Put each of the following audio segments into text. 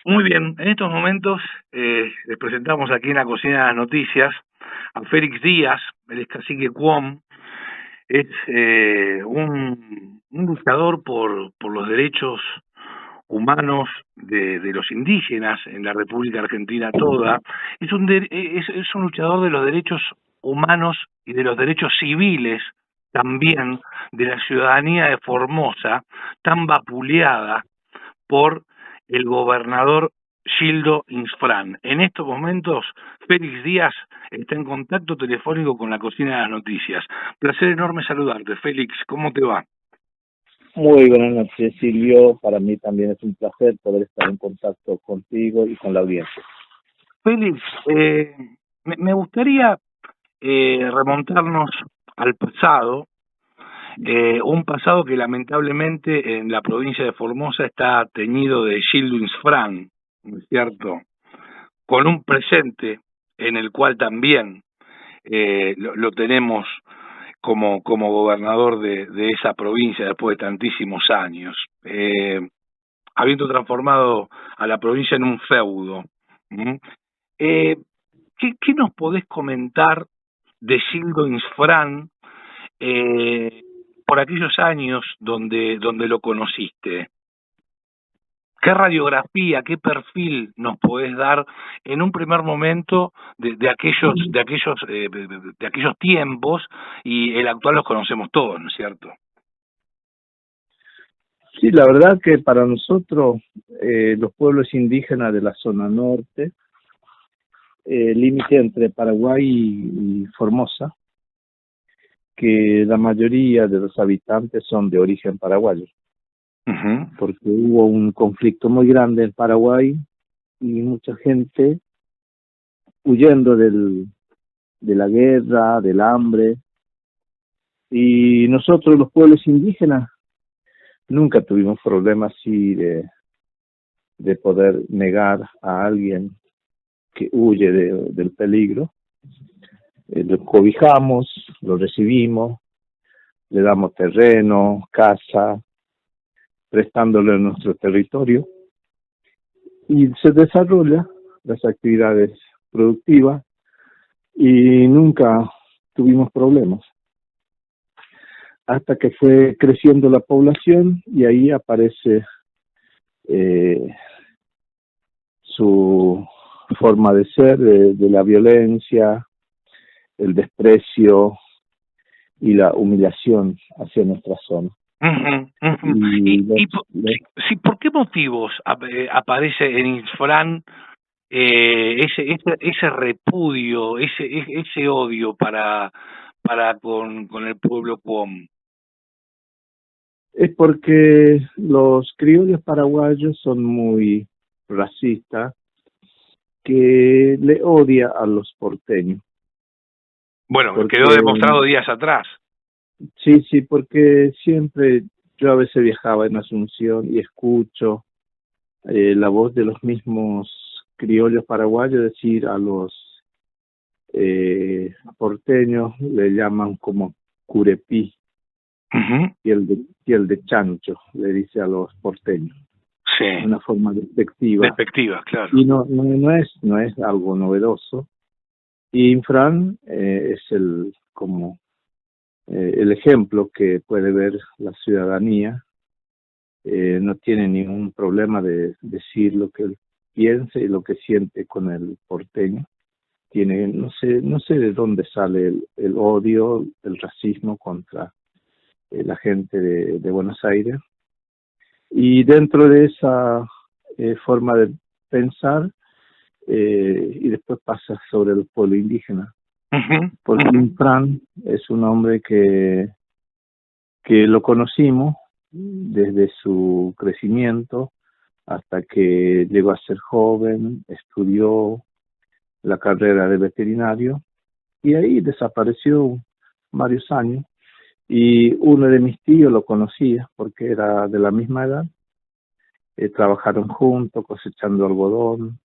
Muy bien, en estos momentos les presentamos aquí en la cocina de las noticias a Félix Díaz, él es cacique Cuom, es un luchador por los derechos humanos de los indígenas en la República Argentina toda, es un luchador de los derechos humanos y de los derechos civiles también de la ciudadanía de Formosa, tan vapuleada por el gobernador Gildo Insfrán. En estos momentos, Félix Díaz está en contacto telefónico con la cocina de las noticias. Placer enorme saludarte, Félix. ¿Cómo te va? Muy buenas noches, Silvio. Para mí también es un placer poder estar en contacto contigo y con la audiencia. Félix, me gustaría remontarnos al pasado, un pasado que lamentablemente en la provincia de Formosa está teñido de Gildo Insfrán, ¿no es cierto? Con un presente en el cual también lo tenemos como gobernador de esa provincia después de tantísimos años, habiendo transformado a la provincia en un feudo. ¿Mm? Eh, ¿qué nos podés comentar de Gildo Insfrán por aquellos años donde lo conociste? ¿Qué radiografía, qué perfil nos podés dar en un primer momento de aquellos tiempos? Y el actual los conocemos todos, ¿no es cierto? Sí, la verdad que para nosotros, los pueblos indígenas de la zona norte, límite entre Paraguay y Formosa, que la mayoría de los habitantes son de origen paraguayo, porque hubo un conflicto muy grande en Paraguay y mucha gente huyendo de la guerra, del hambre, y nosotros los pueblos indígenas nunca tuvimos problemas así de poder negar a alguien que huye del peligro. Lo cobijamos, lo recibimos, le damos terreno, casa, prestándole nuestro territorio y se desarrolla las actividades productivas y nunca tuvimos problemas. Hasta que fue creciendo la población y ahí aparece su forma de ser, de la violencia, el desprecio y la humillación hacia nuestra zona. ¿Por qué motivos aparece en Insfrán ese repudio, ese odio para con el pueblo Cuom? Es porque los criollos paraguayos son muy racistas, que le odia a los porteños. Bueno, porque quedó demostrado días atrás. Sí, porque siempre yo a veces viajaba en Asunción y escucho la voz de los mismos criollos paraguayos decir a los porteños, le llaman como curepí, y el de chancho, le dice a los porteños. Sí. De una forma despectiva. Despectiva, claro. Y no es algo novedoso. Y Infran es el ejemplo que puede ver la ciudadanía. No tiene ningún problema de decir lo que él piensa y lo que siente con el porteño. No sé de dónde sale el odio, el racismo contra la gente de Buenos Aires. Y dentro de esa forma de pensar, y después pasa sobre el pueblo indígena. Porque Infran es un hombre que lo conocimos desde su crecimiento hasta que llegó a ser joven, estudió la carrera de veterinario y ahí desapareció varios años. Y uno de mis tíos lo conocía porque era de la misma edad. Trabajaron juntos cosechando algodón,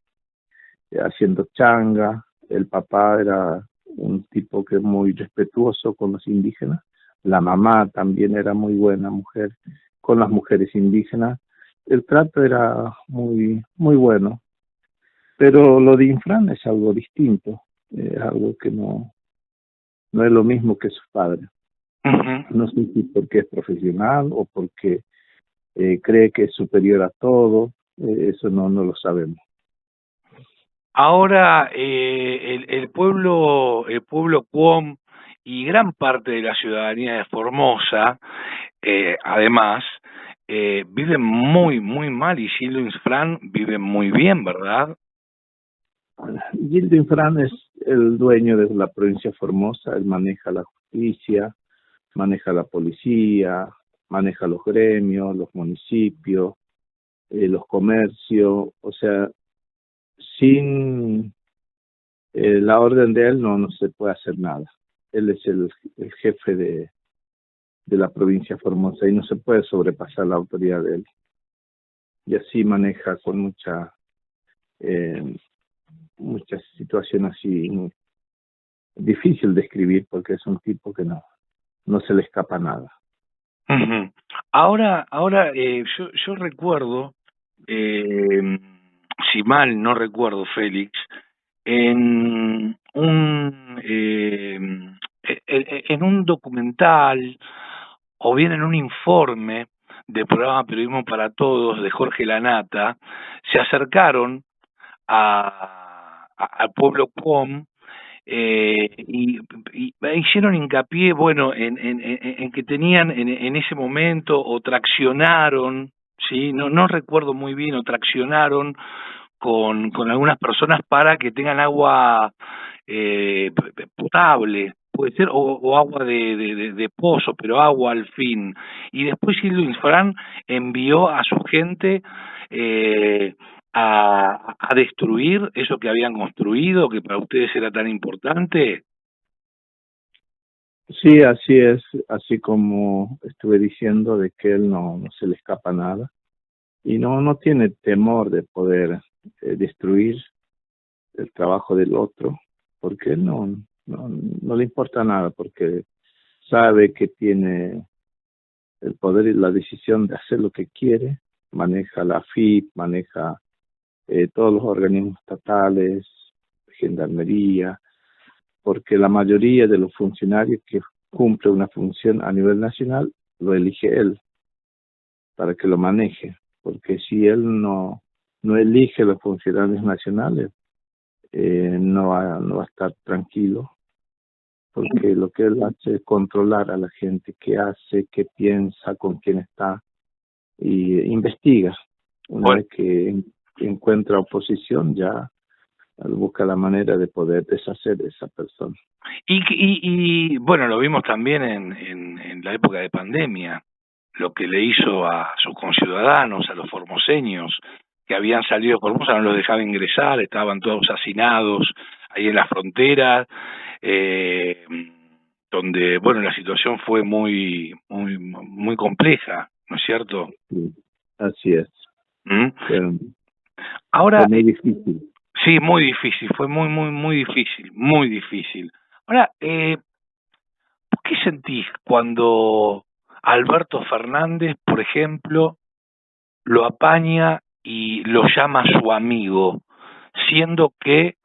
haciendo changa. El papá era un tipo que muy respetuoso con los indígenas. La mamá también era muy buena mujer con las mujeres indígenas, el trato era muy bueno, pero lo de Infran es algo distinto, algo que no es lo mismo que su padre. Ujú. No sé si porque es profesional o porque cree que es superior a todo, eso no lo sabemos. Ahora, el pueblo Cuom y gran parte de la ciudadanía de Formosa, además, viven muy mal y Gildo Infran vive muy bien, ¿verdad? Gildo Infran es el dueño de la provincia de Formosa, él maneja la justicia, maneja la policía, maneja los gremios, los municipios, los comercios, o sea, sin la orden de él no se puede hacer nada. Él es el jefe de la provincia de Formosa y no se puede sobrepasar la autoridad de él. Y así maneja con muchas situaciones así difícil de escribir porque es un tipo que no se le escapa nada. Ujú. Ahora, yo recuerdo, eh, si mal no recuerdo, Félix, en un documental o bien en un informe del programa Periodismo para Todos de Jorge Lanata, se acercaron al pueblo Cuom, y hicieron hincapié, bueno, en que tenían en ese momento o traccionaron, sí, no recuerdo muy bien, o traccionaron con algunas personas para que tengan agua potable, puede ser, o agua de pozo, pero agua al fin. Y después Gildo Infran envió a su gente eh, a destruir eso que habían construido, que para ustedes era tan importante. Sí, así es, así como estuve diciendo de que él no se le escapa nada y no tiene temor de poder destruir el trabajo del otro, porque él no le importa nada, porque sabe que tiene el poder y la decisión de hacer lo que quiere, maneja la AFIP, maneja todos los organismos estatales, gendarmería, porque la mayoría de los funcionarios que cumple una función a nivel nacional lo elige él para que lo maneje, porque si él no elige los funcionarios nacionales, no va a estar tranquilo, porque lo que él hace es controlar a la gente, qué hace, qué piensa, con quién está, y investiga. Una Bueno, vez que encuentra oposición, ya busca la manera de poder deshacer de esa persona. bueno, lo vimos también en la época de pandemia, lo que le hizo a sus conciudadanos, a los formoseños, que habían salido de Formosa, no los dejaba ingresar, estaban todos hacinados ahí en la frontera, eh, donde, bueno, la situación fue muy compleja, ¿no es cierto? Sí, así es. ¿Mm? Fue, Ahora, fue muy difícil. sí, muy difícil, fue muy difícil, muy difícil. Ahora, ¿qué sentís cuando Alberto Fernández, por ejemplo, lo apaña y lo llama su amigo, siendo que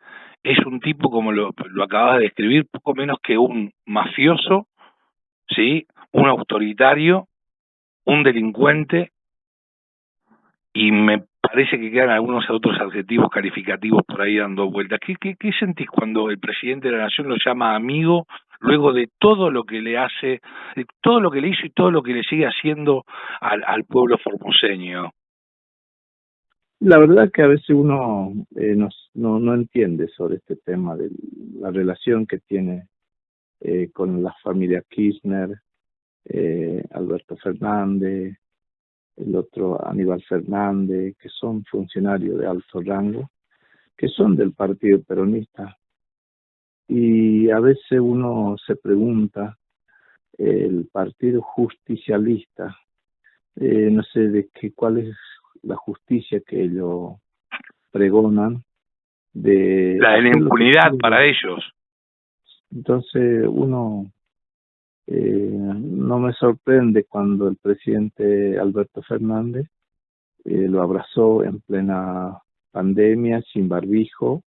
es un tipo, como lo acabas de describir, poco menos que un mafioso, ¿sí? Un autoritario, un delincuente, y me parece que quedan algunos otros adjetivos calificativos por ahí dando vueltas. ¿Qué sentís cuando el presidente de la Nación lo llama amigo, luego de todo lo que le hace, de todo lo que le hizo y todo lo que le sigue haciendo al pueblo formoseño? La verdad que a veces uno no entiende sobre este tema de la relación que tiene con la familia Kirchner, Alberto Fernández, el otro Aníbal Fernández, que son funcionarios de alto rango, que son del Partido Peronista. Y a veces uno se pregunta, el Partido Justicialista, no sé cuál es la justicia que ellos pregonan, de La de la hacer lo que impunidad para quieren. ellos. Entonces uno no me sorprende cuando el presidente Alberto Fernández lo abrazó en plena pandemia, sin barbijo,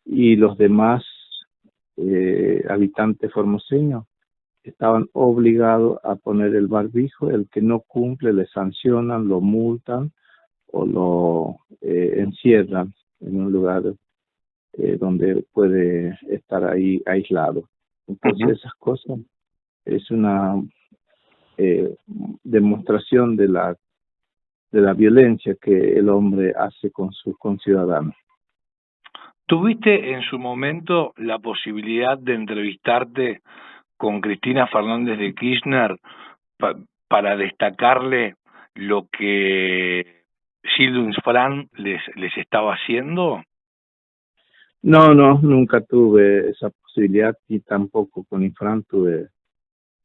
y los demás habitantes formoseños estaban obligados a poner el barbijo. El que no cumple le sancionan, lo multan o lo encierran en un lugar donde puede estar ahí aislado. Entonces esas cosas es una demostración de la violencia que el hombre hace con sus conciudadanos. ¿Tuviste en su momento la posibilidad de entrevistarte con Cristina Fernández de Kirchner para destacarle lo que Silvio Infran les estaba haciendo? No, nunca tuve esa posibilidad, y tampoco con Infran tuve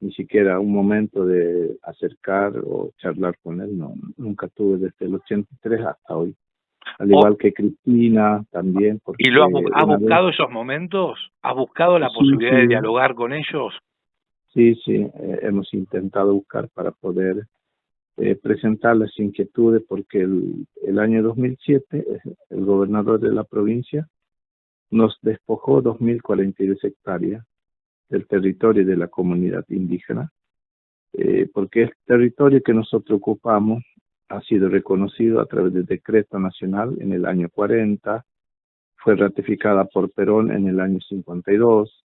ni siquiera un momento de acercar o charlar con él. No, nunca tuve desde el 83 hasta hoy. Al igual que Cristina también. ¿Y lo ha buscado esos momentos? ¿Ha buscado la posibilidad de dialogar con ellos? Sí, hemos intentado buscar para poder presentar las inquietudes, porque el año 2007 el gobernador de la provincia nos despojó 2.042 hectáreas del territorio de la comunidad indígena, porque el territorio que nosotros ocupamos ha sido reconocido a través del decreto nacional en el año 40, fue ratificada por Perón en el año 52,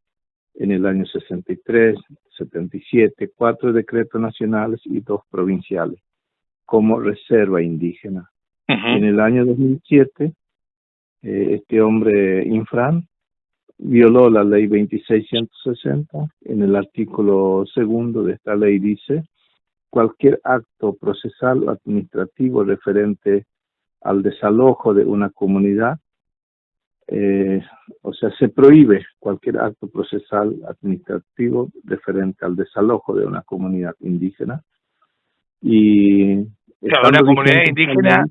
en el año 63, 77, 4 decretos nacionales y 2 provinciales como reserva indígena. En el año 2007, este hombre Infran violó la ley 2660. En el artículo 2 de esta ley dice: cualquier acto procesal o administrativo referente al desalojo de una comunidad, o sea, se prohíbe cualquier acto procesal administrativo referente al desalojo de una comunidad indígena. Y claro, una comunidad indígena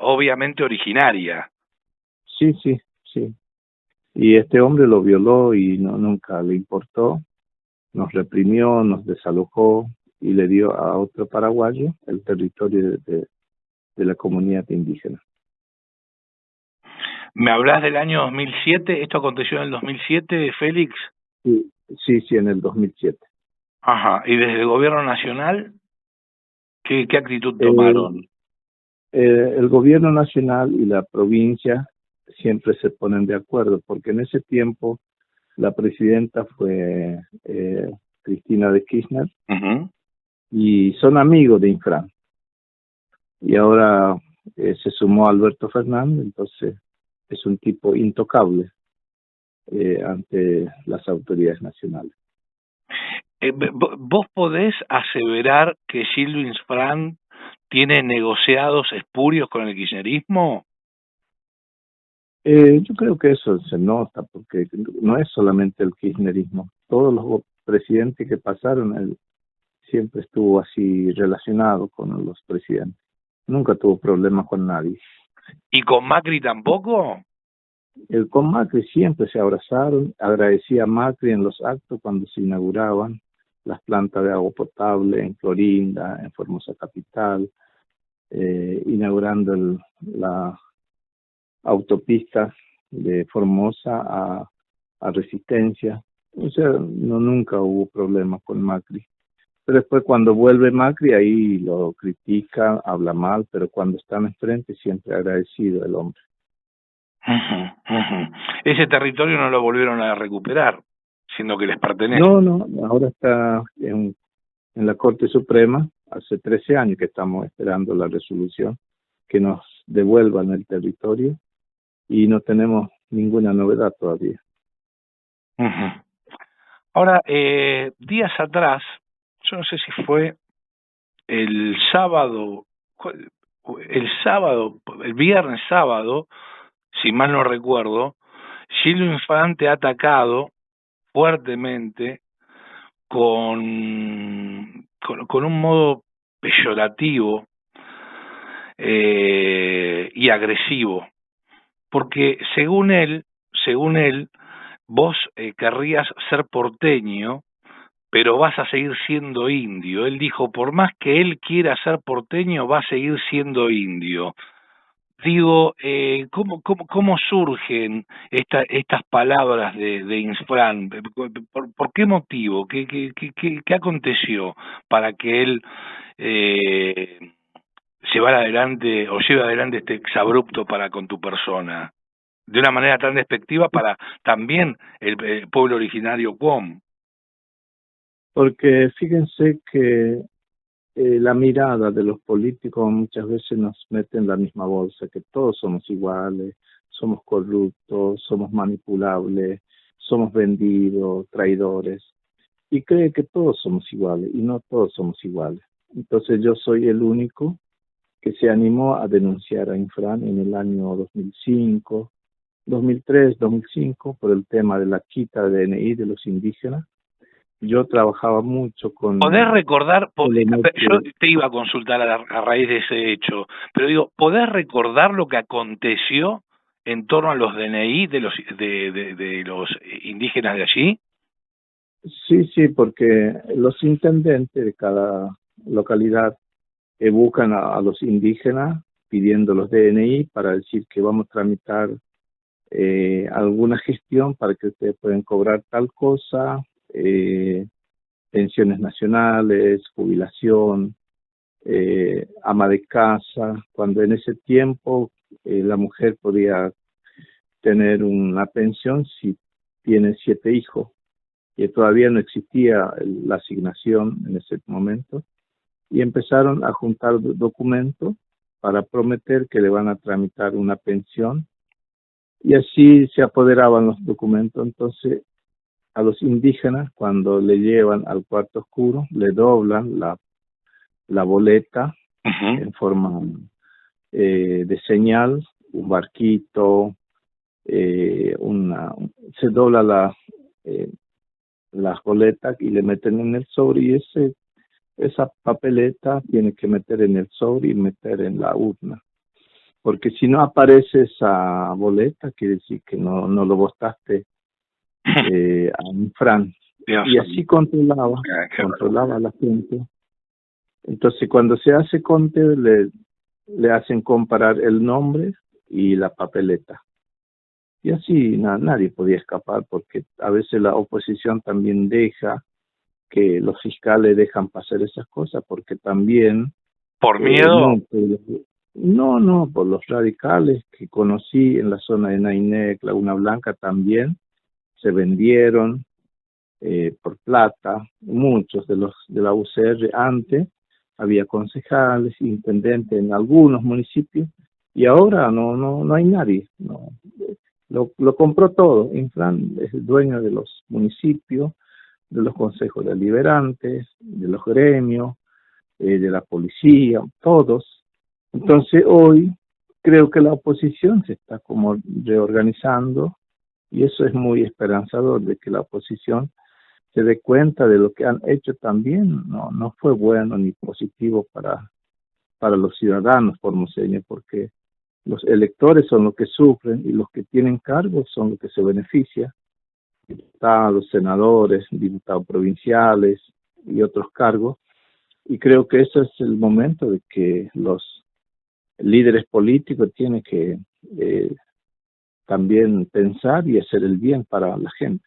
obviamente originaria. Sí. Y este hombre lo violó y nunca le importó, nos reprimió, nos desalojó y le dio a otro paraguayo el territorio de la comunidad indígena. ¿Me hablas del año 2007? ¿Esto aconteció en el 2007, Félix? Sí, en el 2007. Ajá. ¿Y desde el gobierno nacional qué actitud tomaron? El gobierno nacional y la provincia siempre se ponen de acuerdo, porque en ese tiempo la presidenta fue Cristina de Kirchner, y son amigos de Infran. Y ahora se sumó Alberto Fernández, entonces es un tipo intocable ante las autoridades nacionales. ¿Vos podés aseverar que Silvio Infran tiene negociados espurios con el kirchnerismo? Yo creo que eso se nota, porque no es solamente el kirchnerismo. Todos los presidentes que pasaron, él siempre estuvo así relacionado con los presidentes. Nunca tuvo problemas con nadie. ¿Y con Macri tampoco? Con Macri siempre se abrazaron. Agradecía a Macri en los actos cuando se inauguraban las plantas de agua potable en Clorinda, en Formosa Capital, inaugurando la autopista de Formosa a Resistencia. O sea, nunca hubo problemas con Macri. Pero después, cuando vuelve Macri, ahí lo critica, habla mal, pero cuando están enfrente siempre agradecido el hombre. Ese territorio no lo volvieron a recuperar, siendo que les pertenece. No, ahora está en la Corte Suprema. Hace 13 años que estamos esperando la resolución que nos devuelvan el territorio, y no tenemos ninguna novedad todavía. Ahora, días atrás, yo no sé si fue el viernes sábado, si mal no recuerdo, Silvio Infran te ha atacado fuertemente con un modo peyorativo y agresivo, porque según él, vos querrías ser porteño pero vas a seguir siendo indio. Él dijo, por más que él quiera ser porteño, va a seguir siendo indio. Digo, ¿cómo surgen estas palabras de Infran? ¿Por qué motivo? ¿Qué aconteció para que él llevara adelante o lleve adelante este exabrupto para con tu persona? De una manera tan despectiva para también el pueblo originario Qom. Porque fíjense que la mirada de los políticos muchas veces nos mete en la misma bolsa, que todos somos iguales, somos corruptos, somos manipulables, somos vendidos, traidores, y cree que todos somos iguales, y no todos somos iguales. Entonces yo soy el único que se animó a denunciar a Infran en el año 2005, 2003, 2005, por el tema de la quita de DNI de los indígenas. Yo trabajaba mucho ¿Podés con recordar, yo el te iba a consultar a raíz de ese hecho, pero digo, ¿podés recordar lo que aconteció en torno a los DNI de los indígenas de allí? Sí, sí, porque los intendentes de cada localidad buscan a los indígenas pidiendo los DNI para decir que vamos a tramitar alguna gestión para que ustedes puedan cobrar tal cosa, pensiones nacionales, jubilación, ama de casa, cuando en ese tiempo la mujer podía tener una pensión si tiene 7 hijos, y todavía no existía la asignación en ese momento, y empezaron a juntar documentos para prometer que le van a tramitar una pensión, y así se apoderaban los documentos. Entonces a los indígenas, cuando le llevan al cuarto oscuro, le doblan la boleta en forma de señal, un barquito, se dobla las boletas y le meten en el sobre, y esa papeleta tiene que meter en el sobre y meter en la urna, porque si no aparece esa boleta quiere decir que no lo votaste a Infran, y así controlaba a la gente. Entonces cuando se hace conteo le hacen comparar el nombre y la papeleta, y así nadie podía escapar, porque a veces la oposición también deja que los fiscales dejan pasar esas cosas, porque también ¿Por miedo? No, por los radicales que conocí en la zona de Nainec, Laguna Blanca, también se vendieron por plata. Muchos de la UCR antes había concejales, intendentes en algunos municipios, y ahora no hay nadie. Lo compró todo. Infran es el dueño de los municipios, de los consejos deliberantes, de los gremios, de la policía, todos. Entonces hoy creo que la oposición se está como reorganizando, y eso es muy esperanzador, de que la oposición se dé cuenta de lo que han hecho también. No fue bueno ni positivo para los ciudadanos formoseños, porque los electores son los que sufren y los que tienen cargos son los que se benefician. Diputados, senadores, diputados provinciales y otros cargos, y creo que ese es el momento de que los líderes políticos tienen que también pensar y hacer el bien para la gente.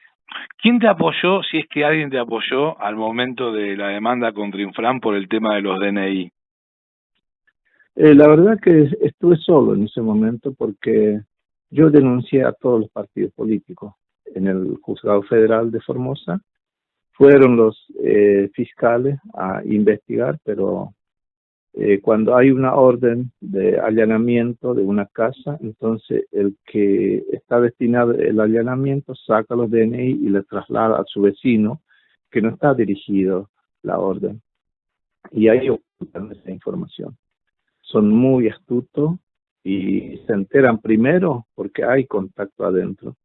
¿Quién te apoyó, si es que alguien te apoyó, al momento de la demanda contra Infran por el tema de los DNI? La verdad que estuve solo en ese momento, porque yo denuncié a todos los partidos políticos en el Juzgado Federal de Formosa. Fueron los fiscales a investigar, pero cuando hay una orden de allanamiento de una casa, entonces el que está destinado al allanamiento saca los DNI y le traslada a su vecino, que no está dirigido la orden, y ahí ocultan esa información. Son muy astutos y se enteran primero porque hay contacto adentro.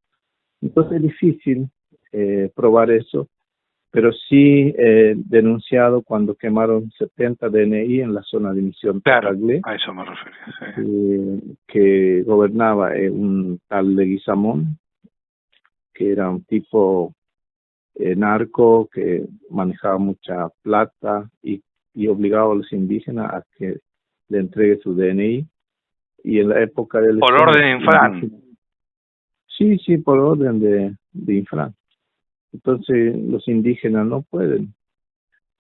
Entonces es difícil probar eso, pero sí denunciado cuando quemaron 70 DNI en la zona de Misión Tacaglé. A eso me refería, sí. Que gobernaba un tal Leguizamón, que era un tipo narco que manejaba mucha plata y obligaba a los indígenas a que le entregue su DNI. Y en la época de Por elecciones orden Infran. sí, sí, por orden de Infran. Entonces los indígenas no pueden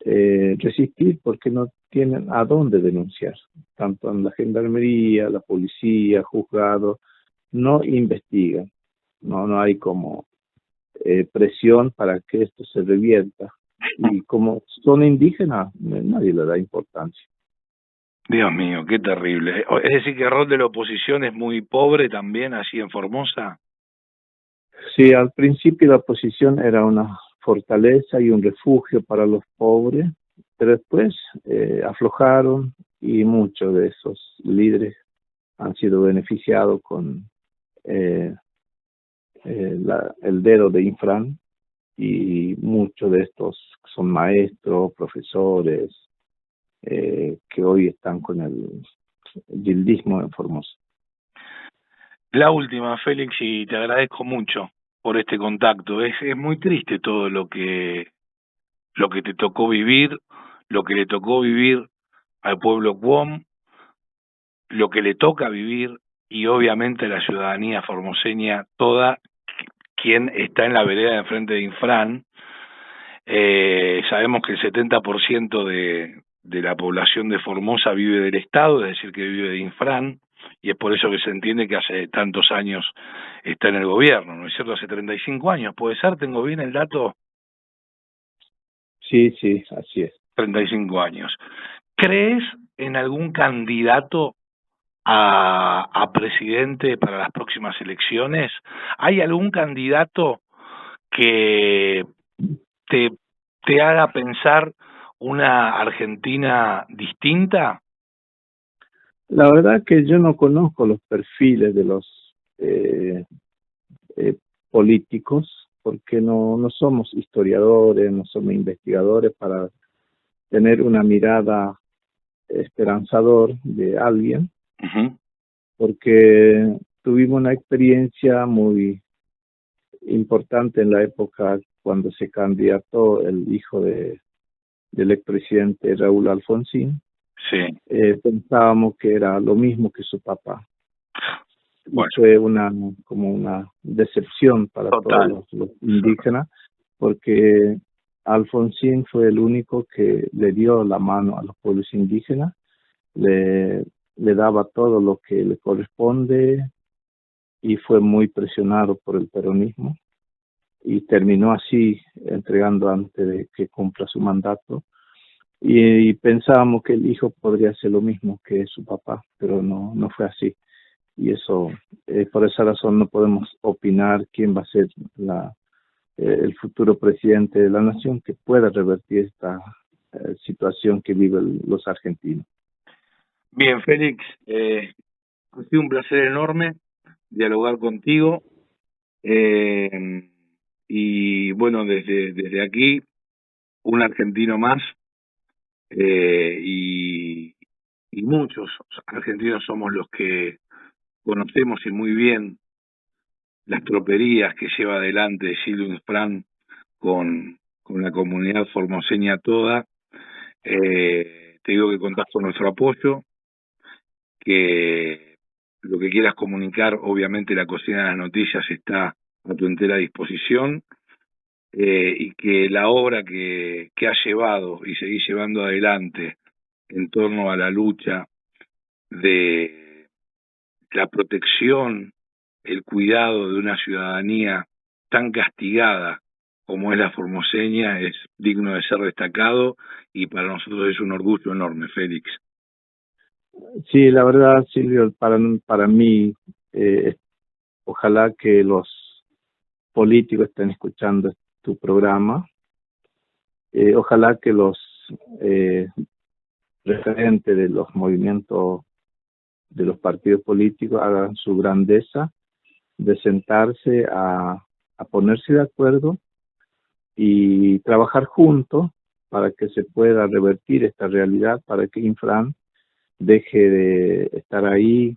resistir porque no tienen a dónde denunciar. Tanto en la gendarmería, la policía, juzgados, no investigan. No hay como presión para que esto se revierta. Y como son indígenas, nadie le da importancia. Dios mío, qué terrible. Es decir, que el rol de la oposición es muy pobre también, así en Formosa. Sí, al principio la oposición era una fortaleza y un refugio para los pobres, pero después aflojaron y muchos de esos líderes han sido beneficiados con eh, el dedo de Infran, y muchos de estos son maestros, profesores, que hoy están con el guildismo en Formosa. La última, Félix, y te agradezco mucho por este contacto. Es muy triste todo lo que te tocó vivir, lo que le tocó vivir al pueblo Cuom, lo que le toca vivir y obviamente a la ciudadanía formoseña toda, quien está en la vereda de enfrente de Infran. Sabemos que el 70% de la población de Formosa vive del Estado, es decir, que vive de Infran, y es por eso que se entiende que hace tantos años está en el gobierno, ¿no es cierto? Hace 35 años, ¿puede ser? ¿Tengo bien el dato? Sí, sí, así es. 35 años. ¿Crees en algún candidato a presidente para las próximas elecciones? ¿Hay algún candidato que te, te haga pensar una Argentina distinta? La verdad que yo no conozco los perfiles de los eh, políticos, porque no somos historiadores, no somos investigadores para tener una mirada esperanzador de alguien, Uh-huh. porque tuvimos una experiencia muy importante en la época cuando se candidató el hijo del expresidente Raúl Alfonsín. Sí. Pensábamos que era lo mismo que su papá. Y Bueno, fue como una decepción para todos total. los indígenas, porque Alfonsín fue el único que le dio la mano a los pueblos indígenas, le daba todo lo que le corresponde, y fue muy presionado por el peronismo y terminó así entregando antes de que cumpla su mandato. Y pensábamos que el hijo podría hacer lo mismo que su papá, pero no fue así. Y eso, por esa razón no podemos opinar quién va a ser el futuro presidente de la nación que pueda revertir esta situación que viven los argentinos. Bien, Félix, ha sido un placer enorme dialogar contigo. Y bueno, desde aquí, un argentino más, y, y muchos argentinos somos los que conocemos y muy bien las troperías que lleva adelante Silvio Infran con la comunidad formoseña toda. Te digo que contás con nuestro apoyo, que lo que quieras comunicar, obviamente la cocina de las noticias está a tu entera disposición, y que la obra que has llevado y seguís llevando adelante en torno a la lucha de la protección, el cuidado de una ciudadanía tan castigada como es la formoseña, es digno de ser destacado y para nosotros es un orgullo enorme, Félix. Sí, la verdad, Silvio, para mí, ojalá que los políticos estén escuchando tu programa. Ojalá que los eh, referentes de los movimientos, de los partidos políticos, hagan su grandeza de sentarse a ponerse de acuerdo y trabajar juntos para que se pueda revertir esta realidad, para que Infran deje de estar ahí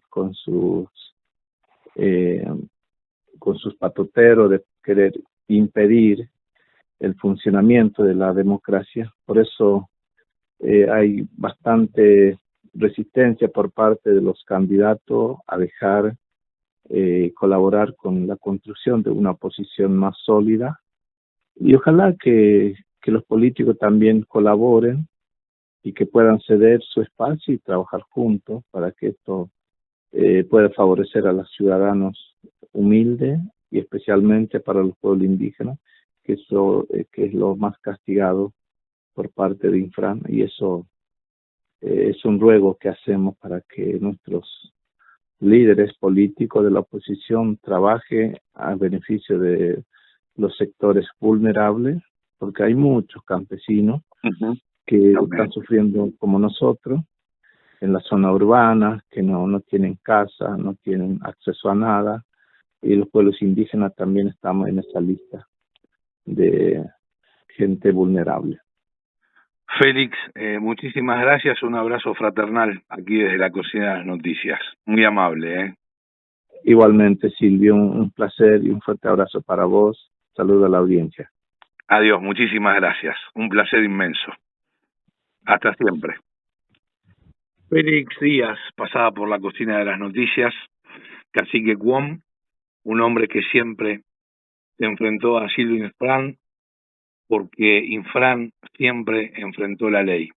eh, con sus patoteros de querer impedir el funcionamiento de la democracia. Por eso hay bastante resistencia por parte de los candidatos a dejar colaborar con la construcción de una oposición más sólida, y ojalá que los políticos también colaboren y que puedan ceder su espacio y trabajar juntos para que esto pueda favorecer a los ciudadanos humildes y especialmente para los pueblos indígenas, que es lo más castigado por parte de Infran, y eso es un ruego que hacemos para que nuestros líderes políticos de la oposición trabajen a beneficio de los sectores vulnerables, porque hay muchos campesinos que están sufriendo como nosotros en la zona urbana, que no tienen casa, no tienen acceso a nada, y los pueblos indígenas también estamos en esa lista de gente vulnerable. Félix, muchísimas gracias, un abrazo fraternal aquí desde la Cocina de las Noticias. Muy amable, Igualmente, Silvio, un placer y un fuerte abrazo para vos. Saludo a la audiencia. Adiós, muchísimas gracias. Un placer inmenso. Hasta siempre. Félix Díaz pasaba por la Cocina de las Noticias, cacique Cuom, un hombre que siempre se enfrentó a Silvio Infran, porque Infran siempre enfrentó la ley.